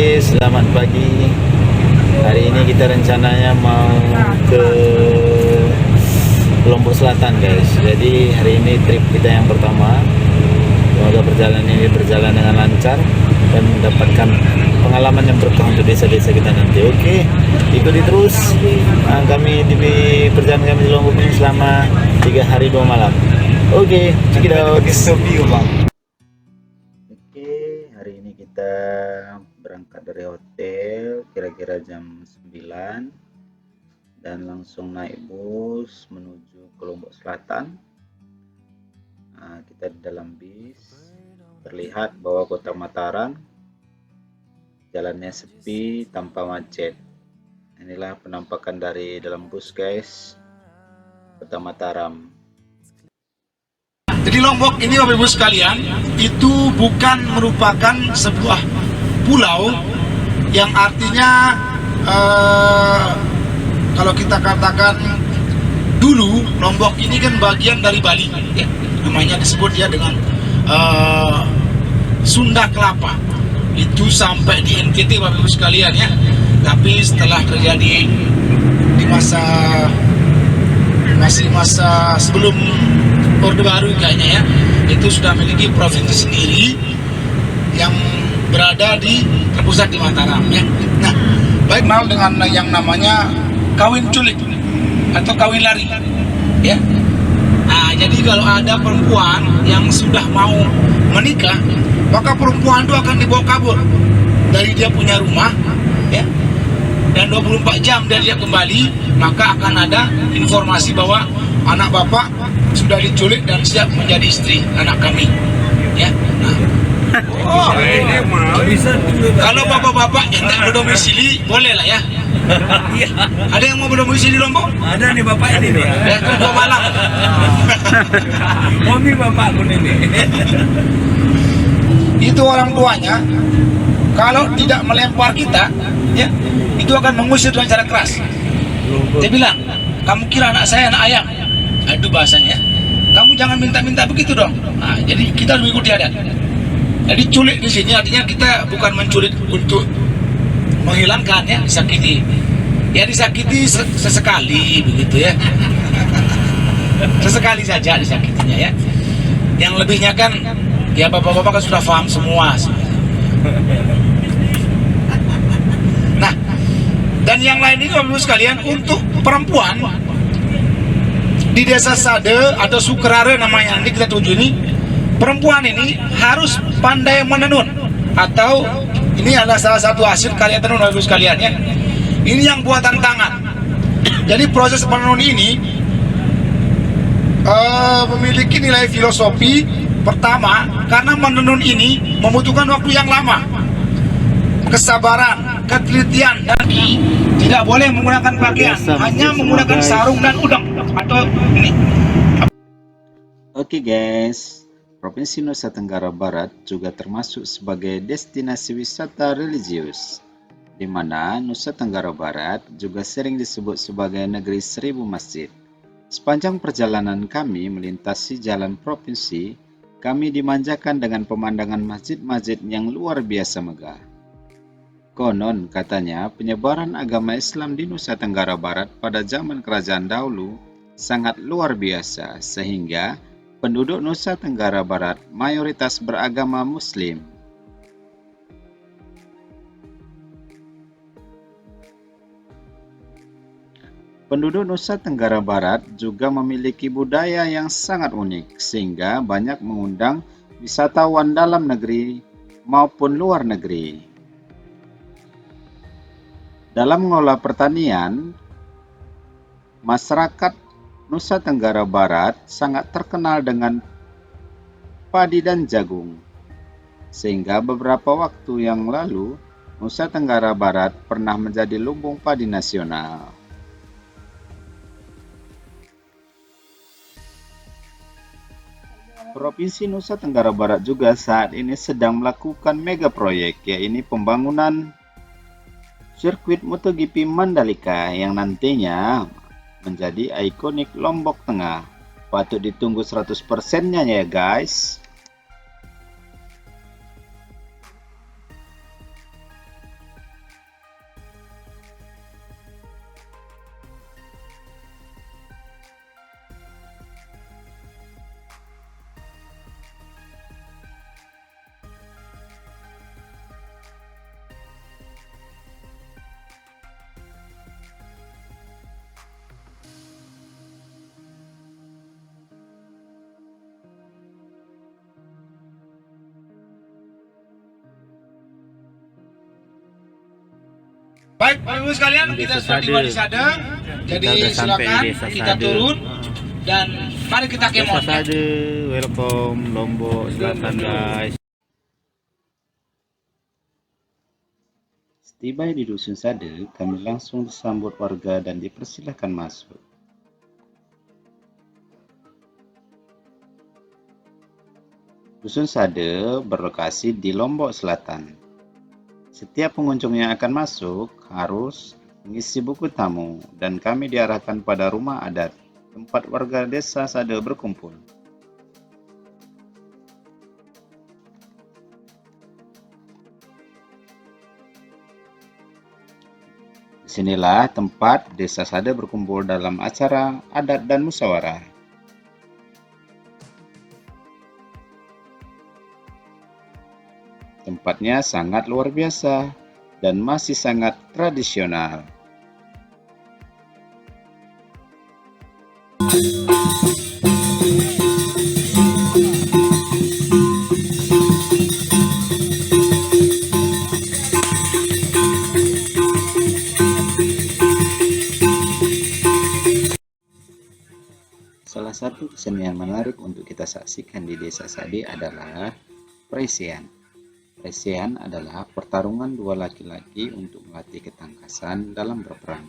Oke, selamat pagi. Hari ini kita rencananya mau ke Lombok Selatan, guys. Jadi hari ini trip kita yang pertama. Semoga perjalanan ini berjalan dengan lancar dan mendapatkan pengalaman yang berkah untuk desa-desa kita nanti. Oke, ikuti terus kami di perjalanan kami di Lombok ini selama 3 hari 2 malam. Oke, check it out. Oke, hari ini kita berangkat dari hotel kira-kira jam 9 dan langsung naik bus menuju ke Lombok Selatan. Kita di dalam bis, terlihat bahwa kota Mataram jalannya sepi tanpa macet. Inilah penampakan dari dalam bus, guys, kota Mataram. Jadi Lombok ini Bapak Ibu sekalian, itu bukan merupakan sebuah pulau yang artinya kalau kita katakan dulu Lombok ini kan bagian dari Bali, ya, namanya disebut ya dengan Sunda Kelapa. Itu sampai di NTT Bapak Ibu sekalian ya. Tapi setelah terjadi di masa sebelum Orde Baru kayaknya ya, itu sudah memiliki provinsi sendiri yang berada terpusat di Mataram ya. Nah, baik mal dengan yang namanya kawin culik atau kawin lari ya. Nah, jadi kalau ada perempuan yang sudah mau menikah, maka perempuan itu akan dibawa kabur dari dia punya rumah ya. Dan 24 jam dari dia kembali, maka akan ada informasi bahwa anak bapak sudah diculik dan siap menjadi istri anak kami ya. Nah, kalau bapak-bapak yang tidak berdomisili boleh lah ya. Ada yang mau berdomisili Lombok? Ada nih bapak ini nih. Ya, tunggu malam. Mami bapak pun ini. Itu orang tuanya kalau tidak melempar kita ya, itu akan mengusir dengan cara keras. Dia bilang, kamu kira anak saya anak ayam? Nah, itu bahasanya. Kamu jangan minta-minta begitu dong. Nah, jadi kita harus mengikuti adat. Jadi culik di sini artinya kita bukan menculik untuk menghilangkan ya, disakiti. Ya disakiti sesekali begitu ya. Sesekali saja disakitinya ya. Yang lebihnya kan ya bapak-bapak kan sudah paham semua. Nah, dan yang lain ini Bapak-Ibu sekalian, untuk perempuan di desa Sade atau Sukerare namanya nanti kita tuju ini, perempuan ini harus pandai menenun, atau ini adalah salah satu hasil karya tenun Bapak-Ibu sekalian ya. Ini yang buatan tangan. Jadi proses menenun ini memiliki nilai filosofi. Pertama, karena menenun ini membutuhkan waktu yang lama, kesabaran, ketelitian, dan tidak boleh menggunakan pakaian, hanya menggunakan sarung dan udang atau ini. Oke guys, Provinsi Nusa Tenggara Barat juga termasuk sebagai destinasi wisata religius, di mana Nusa Tenggara Barat juga sering disebut sebagai negeri 1000 masjid. Sepanjang perjalanan kami melintasi jalan provinsi, kami dimanjakan dengan pemandangan masjid-masjid yang luar biasa megah. Konon katanya penyebaran agama Islam di Nusa Tenggara Barat pada zaman kerajaan dahulu sangat luar biasa, sehingga penduduk Nusa Tenggara Barat mayoritas beragama Muslim. Penduduk Nusa Tenggara Barat juga memiliki budaya yang sangat unik, sehingga banyak mengundang wisatawan dalam negeri maupun luar negeri. Dalam mengelola pertanian, masyarakat Nusa Tenggara Barat sangat terkenal dengan padi dan jagung, sehingga beberapa waktu yang lalu Nusa Tenggara Barat pernah menjadi lumbung padi nasional. Provinsi Nusa Tenggara Barat juga saat ini sedang melakukan mega proyek, yaitu pembangunan sirkuit MotoGP Mandalika yang nantinya menjadi ikonik Lombok Tengah. Patut ditunggu 100%-nya ya guys. Baik, Bapak Ibu sekalian, kita sudah tiba di Sade. Jadi Kita udah sampai silakan di Desa kita Sade. turun dan mari kita Desa kemon. Sade, welcome Lombok Selatan guys. Setiba di Dusun Sade, kami langsung disambut warga dan dipersilahkan masuk. Dusun Sade berlokasi di Lombok Selatan. Setiap pengunjung yang akan masuk harus mengisi buku tamu dan kami diarahkan pada rumah adat, tempat warga desa Sade berkumpul. Disinilah tempat desa Sade berkumpul dalam acara adat dan musyawarah. Tempatnya sangat luar biasa dan masih sangat tradisional. Salah satu kesenian menarik untuk kita saksikan di Desa Sade adalah Presean. Presean adalah pertarungan dua laki-laki untuk melatih ketangkasan dalam berperang.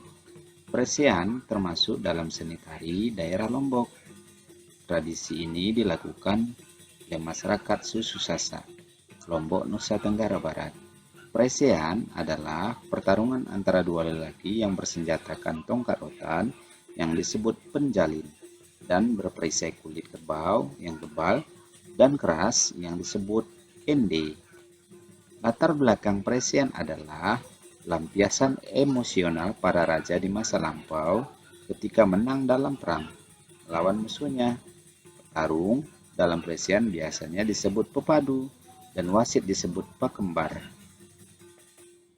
Presean termasuk dalam seni tari daerah Lombok. Tradisi ini dilakukan oleh masyarakat Susu Sasak, Lombok, Nusa Tenggara Barat. Presean adalah pertarungan antara dua lelaki yang bersenjatakan tongkat rotan yang disebut penjalin dan berperisai kulit kerbau yang tebal dan keras yang disebut ende. Latar belakang Presean adalah lampiasan emosional para raja di masa lampau ketika menang dalam perang melawan musuhnya. Petarung dalam Presean biasanya disebut pepadu dan wasit disebut pakembar.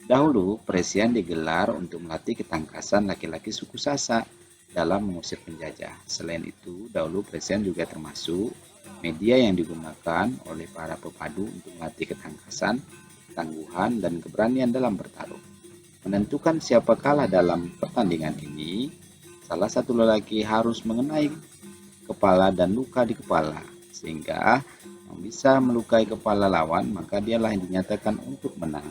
Dahulu Presean digelar untuk melatih ketangkasan laki-laki suku Sasak dalam mengusir penjajah. Selain itu, dahulu Presean juga termasuk media yang digunakan oleh para pepadu untuk melatih ketangkasan, ketangguhan, dan keberanian dalam bertarung. Menentukan siapa kalah dalam pertandingan ini, salah satu lelaki harus mengenai kepala dan luka di kepala, sehingga yang bisa melukai kepala lawan maka dialah yang dinyatakan untuk menang.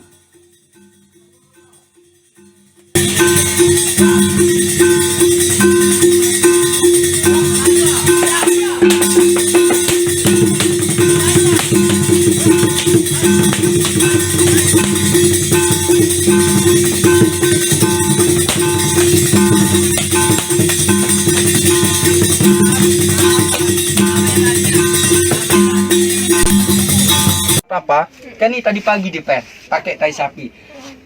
Apa? Kan ini tadi pagi dipel pakai tai sapi.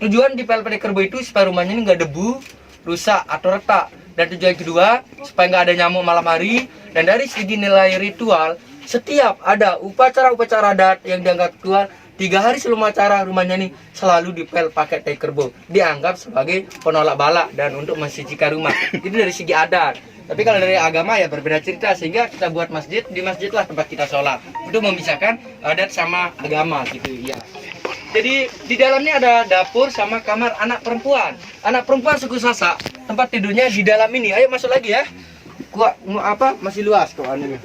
Tujuan dipel pada kerbau itu supaya rumahnya ini nggak debu, rusak atau retak. Dan tujuan kedua supaya nggak ada nyamuk malam hari. Dan dari segi nilai ritual, setiap ada upacara-upacara adat yang dianggap ritual, 3 hari sebelum acara rumahnya ini selalu dipel pakai tai kerbau. Dianggap sebagai penolak bala dan untuk mensucikan rumah. Itu dari segi adat. Tapi kalau dari agama ya berbeda cerita, sehingga kita buat masjid, di masjid lah tempat kita sholat untuk memisahkan adat sama agama gitu ya. Jadi di dalamnya ada dapur sama kamar anak perempuan suku Sasak. Tempat tidurnya di dalam ini. Ayo masuk lagi ya. Kuat apa masih luas kok ini.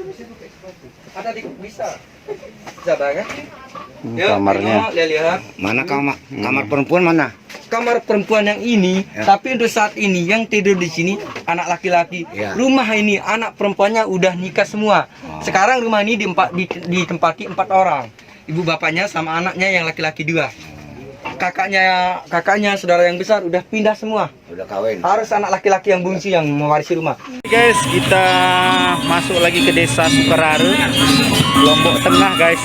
Ada bisa banget. Kamarnya. Lihat. Mana kamar perempuan mana? Kamar perempuan yang ini, tapi untuk saat ini yang tidur di sini anak laki-laki. Ya. Rumah ini anak perempuannya udah nikah semua. Sekarang rumah ini ditempati 4 orang. Ibu bapaknya sama anaknya yang laki-laki 2. Kakaknya saudara yang besar udah pindah semua. Udah kawin. Harus anak laki-laki yang bungsu yang mewarisi rumah. Guys, kita masuk lagi ke Desa Sukarare, Lombok Tengah guys.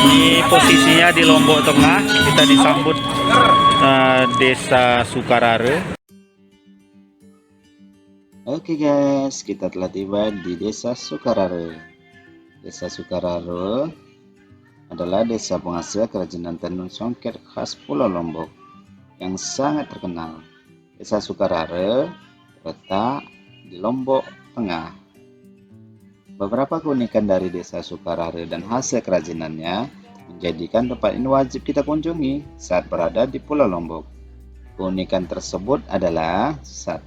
Ini posisinya di Lombok Tengah. Kita disambut Desa Sukarare. Oke guys, kita telah tiba di Desa Sukarare. Desa Sukarare adalah desa penghasil kerajinan tenun songket khas Pulau Lombok yang sangat terkenal. Desa Sukarare terletak di Lombok Tengah. Beberapa keunikan dari Desa Sukarare dan hasil kerajinannya menjadikan tempat ini wajib kita kunjungi saat berada di Pulau Lombok. Keunikan tersebut adalah: 1.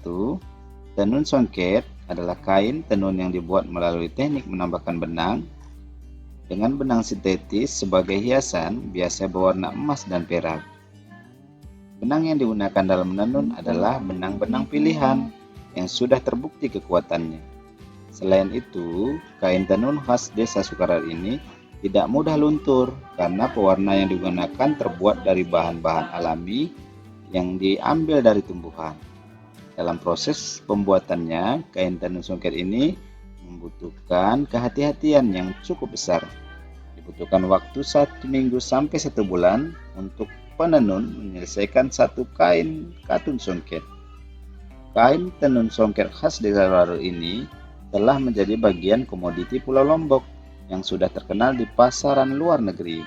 Tenun songket adalah kain tenun yang dibuat melalui teknik menambahkan benang dengan benang sintetis sebagai hiasan, biasa berwarna emas dan perak. Benang yang digunakan dalam menenun adalah benang-benang pilihan yang sudah terbukti kekuatannya. Selain itu, kain tenun khas desa Sukarar ini tidak mudah luntur karena pewarna yang digunakan terbuat dari bahan-bahan alami yang diambil dari tumbuhan. Dalam proses pembuatannya, kain tenun songket ini membutuhkan kehati-hatian yang cukup besar. Dibutuhkan waktu 1 minggu sampai 1 bulan untuk penenun menyelesaikan satu kain katun songket. Kain tenun songket khas desa Sukarar ini telah menjadi bagian komoditi Pulau Lombok yang sudah terkenal di pasaran luar negeri.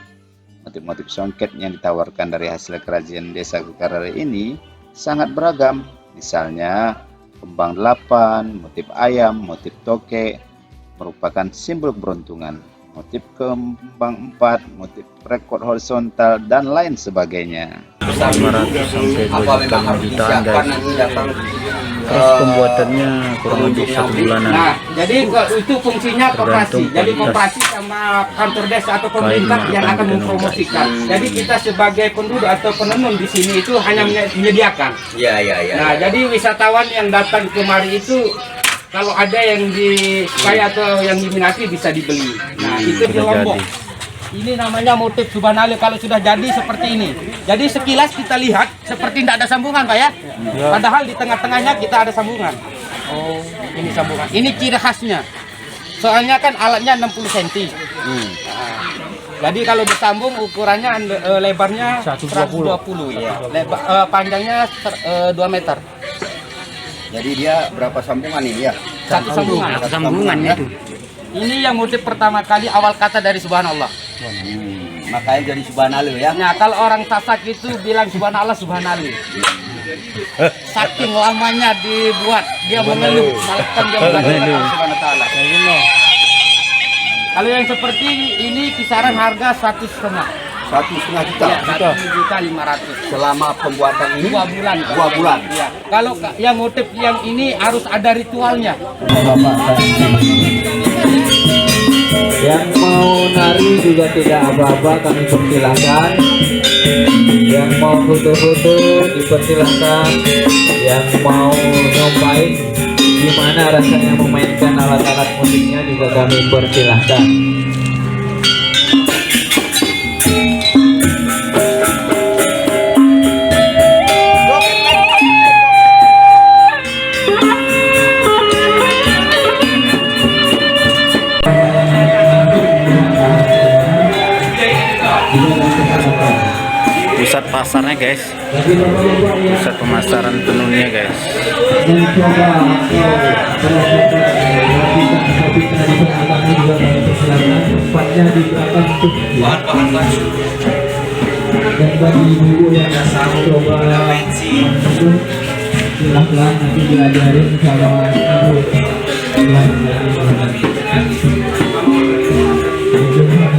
Motif-motif songket yang ditawarkan dari hasil kerajinan desa Sukarar ini sangat beragam. Misalnya, kembang 8, motif ayam, motif toke merupakan simbol keberuntungan, motif kembang 4, motif rekod horizontal, dan lain sebagainya. 500 sampai 2 jutaan guys. Terus pembuatannya kurang lebih 1 bulanan. Nah, jadi itu fungsinya koperasi. Jadi koperasi sama kantor desa atau pemerintah yang akan mempromosikan. Jadi kita sebagai penduduk atau penenun di sini itu hanya menyediakan. Iya. Nah, jadi wisatawan yang datang kemari itu kalau ada yang disukai atau yang diminati bisa dibeli. Nah, itu di Lombok. Ini namanya motif Subhanallah kalau sudah jadi seperti ini. Jadi sekilas kita lihat seperti tidak ada sambungan, Pak ya. Padahal di tengah-tengahnya kita ada sambungan. Oh, ini sambungan. Ini ciri khasnya. Soalnya kan alatnya 60 cm. Jadi kalau disambung ukurannya lebarnya 120 ya. Panjangnya 2 meter. Jadi dia berapa sambungan ini ya? Satu sambungan. Sambungannya itu. Ini yang motif pertama kali awal kata dari Subhanallah. Makanya jadi Subhanallah ya. Nah, kalau orang Sasak itu bilang Subhanallah, Subhanallah. Saking lamanya dibuat, dia mengeluh, malah dia mengeluh Subhanahu Ta'ala. Kalau yang seperti ini kisaran harga 1,5. 1,5 juta. Ya, 1.500.000 Selama pembuatan ini 2 bulan. 2 bulan. Ya. Kalau yang motif yang ini harus ada ritualnya. Yang mau nari juga tidak apa-apa, kami persilahkan. Yang mau foto-foto dipersilahkan. Yang mau nyobain gimana rasanya memainkan alat-alat musiknya juga kami persilahkan. Pusat pasarnya guys, pusat pemasaran tenunnya guys. Dan bagi ibu yang coba silahkan nanti diajarin sama ibu.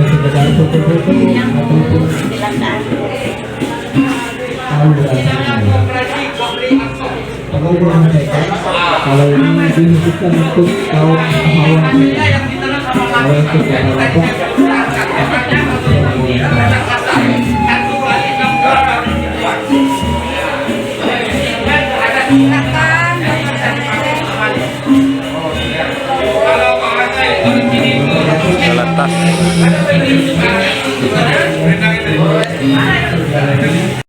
Sekedar foto-foto ataupun kalau ini dikhususkan untuk kaum hawa kalau untuk apa Letas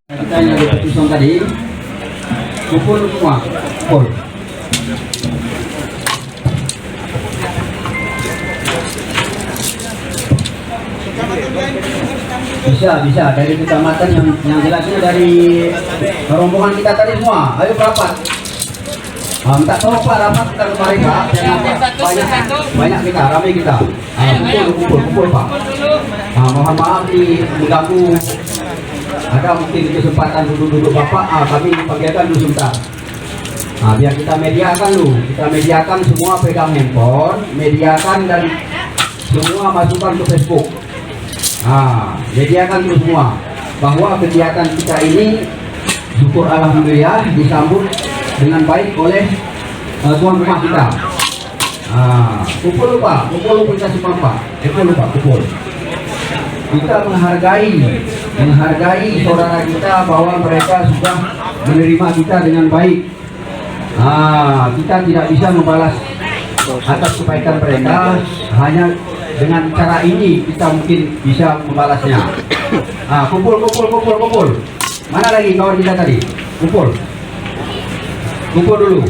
kita yang diputuskan tadi pukul semua pukul bisa dari kecamatan yang jelasnya dari rombongan kita tadi semua. Ayo rapat. Minta tolong Pak rapat kita kemarin Pak. Banyak kita, ramai kita. Kumpul Pak. Mohon maaf mengganggu. Ada mungkin kesempatan duduk Bapak. Kami panggilkan dulu sebentar. Biar kita mediakan dulu. Kita mediakan semua pegang handphone, mediakan dan semua masukkan ke Facebook. Mediakan dulu semua bahwa kegiatan kita ini syukur alhamdulillah disambut dengan baik oleh tuan rumah kita. Kumpul Pak, kumpul kita semua Pak, kumpul Pak, kumpul. Kita menghargai saudara kita bahwa mereka sudah menerima kita dengan baik. Kita tidak bisa membalas atas kebaikan mereka, hanya dengan cara ini kita mungkin bisa membalasnya. Kumpul. Mana lagi kawan kita tadi? Kumpul dulu.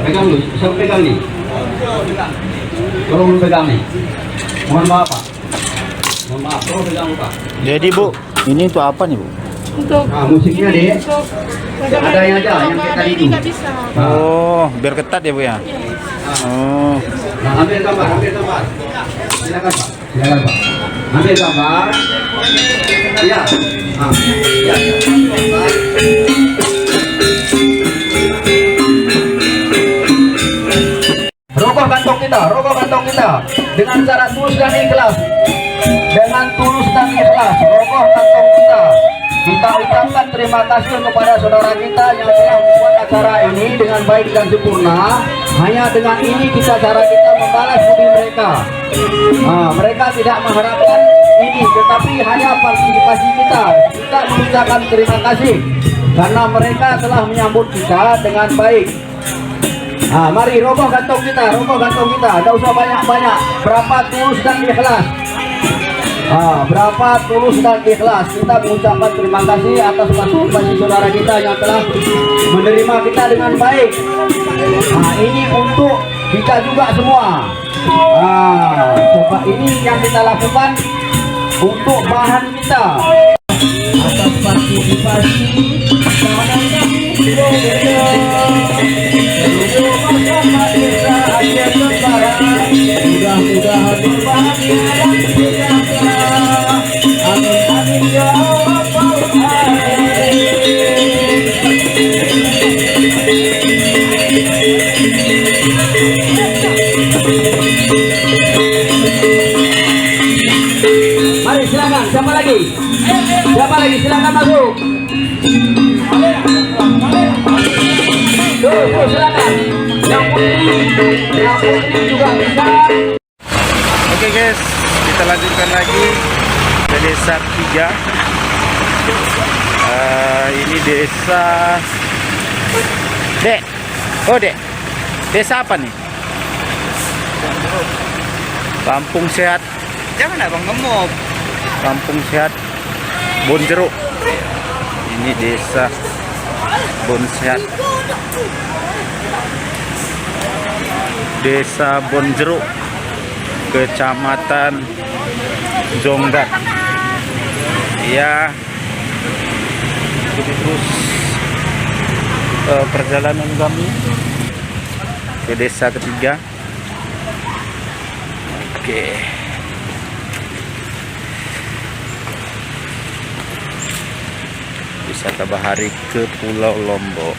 Pegang dulu, siapa pegang nih? Tolong pegang nih. Mohon maaf Pak. Mohon maaf, tolong pegang Pak. Jadi Bu, ini untuk apa nih Bu? Untuk Musiknya deh. untuk Ada yang aja, yang kayak tadi itu. nggak bisa. Oh, biar ketat ya Bu ya? Oh, Ambil gambar. Silakan Pak. Ambil gambar. Iya. Iya. Rokok kantong kita dengan cara tulus dan ikhlas. Rokok kantong kita ucapkan terima kasih kepada saudara kita yang telah membuat acara ini dengan baik dan sempurna. Hanya dengan ini cara kita membalas budi mereka. Mereka tidak mengharapkan ini, tetapi hanya partisipasi kita mengucapkan terima kasih karena mereka telah menyambut kita dengan baik. Mari rokok kantong kita, tidak usah banyak-banyak. Berapa tulus dan ikhlas. Kita mengucapkan terima kasih atas partisipasi saudara kita yang telah menerima kita dengan baik. Ini untuk kita juga semua. Coba ini yang kita lakukan untuk bahan kita. Atas partisipasi mudah-mudahan berbahagia dan sejahtera. Amin ya rabbal alamin. Mari silakan, siapa lagi silakan masuk. Tuh, silakan. Yang putri juga bisa. oke guys, kita lanjutkan lagi ke desa 3. Ini desa Dek. Desa apa nih? Kampung Sehat. Jangan abang gemuk. Kampung Sehat Bonjeruk. Ini desa Bonsehat. Desa Bonjeruk, Kecamatan Jonggat. Ya, ikuti terus perjalanan kami ke desa ketiga. Oke. Wisata bahari ke Pulau Lombok.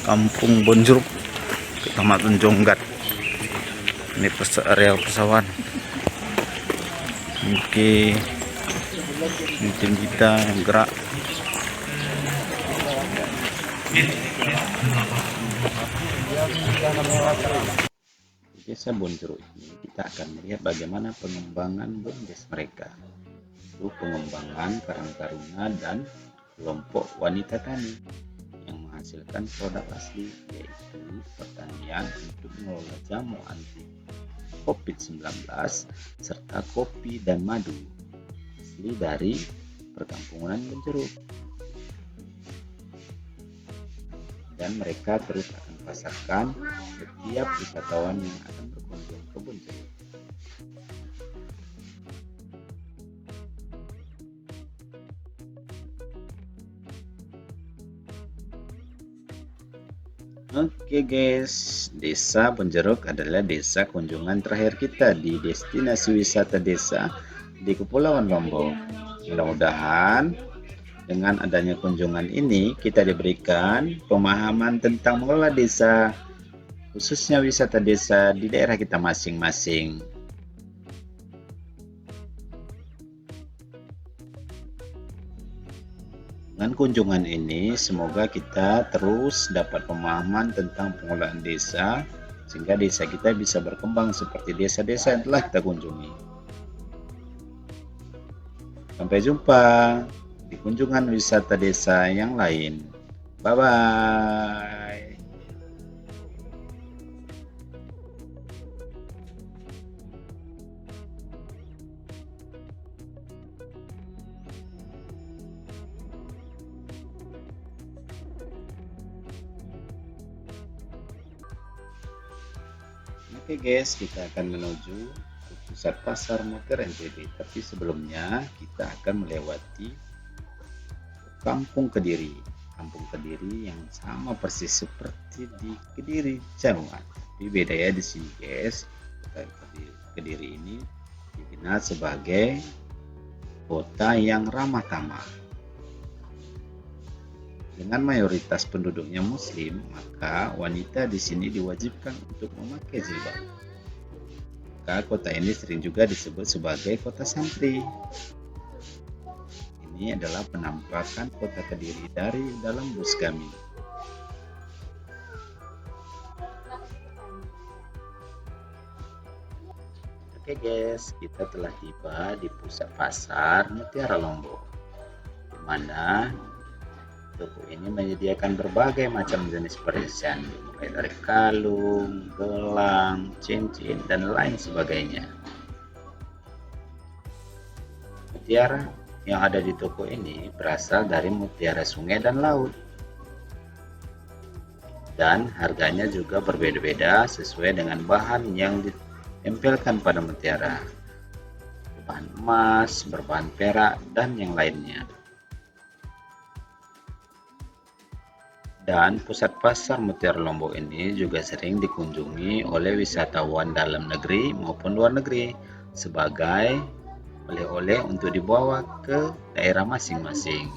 Kampung Bonjeruk, Kecamatan Jonggat. Ini areal persawahan. Mungkin tim kita yang gerak. Di desa Bonjeruk ini kita akan melihat bagaimana pengembangan BUMDes mereka. Itu pengembangan Karang Taruna dan kelompok wanita tani yang menghasilkan produk asli, yaitu pertanian untuk mengelola jamu anti COVID-19 serta kopi dan madu asli dari perkampungan Bonjeruk. Dan mereka terus akan pasarkan setiap wisatawan yang akan berkunjung ke Bonjeruk. Oke guys, Desa Bonjeruk adalah desa kunjungan terakhir kita di destinasi wisata desa di Kepulauan Lombok. Mudah-mudahan dengan adanya kunjungan ini kita diberikan pemahaman tentang mengelola desa, khususnya wisata desa di daerah kita masing-masing. Dengan kunjungan ini, semoga kita terus dapat pemahaman tentang pengelolaan desa, sehingga desa kita bisa berkembang seperti desa-desa yang telah kita kunjungi. Sampai jumpa di kunjungan wisata desa yang lain. Bye-bye. Oke guys, kita akan menuju ke pusat pasar Mutiara NTB. Tapi sebelumnya kita akan melewati Kampung Kediri. Kampung Kediri yang sama persis seperti di Kediri, Jawa. Tapi beda ya di sini guys. Kediri ini dikenal sebagai kota yang ramah tamah. Dengan mayoritas penduduknya Muslim, maka wanita di sini diwajibkan untuk memakai jilbab. Maka kota ini sering juga disebut sebagai kota santri. Ini adalah penampakan kota Kediri dari dalam bus kami. Oke guys, kita telah tiba di pusat pasar Mutiara Lombok, di mana toko ini menyediakan berbagai macam jenis perhiasan, mulai dari kalung, gelang, cincin, dan lain sebagainya. Mutiara yang ada di toko ini berasal dari mutiara sungai dan laut. Dan harganya juga berbeda-beda sesuai dengan bahan yang ditempelkan pada mutiara. Berbahan emas, berbahan perak, dan yang lainnya. Dan pusat pasar Mutiara Lombok ini juga sering dikunjungi oleh wisatawan dalam negeri maupun luar negeri sebagai oleh-oleh untuk dibawa ke daerah masing-masing.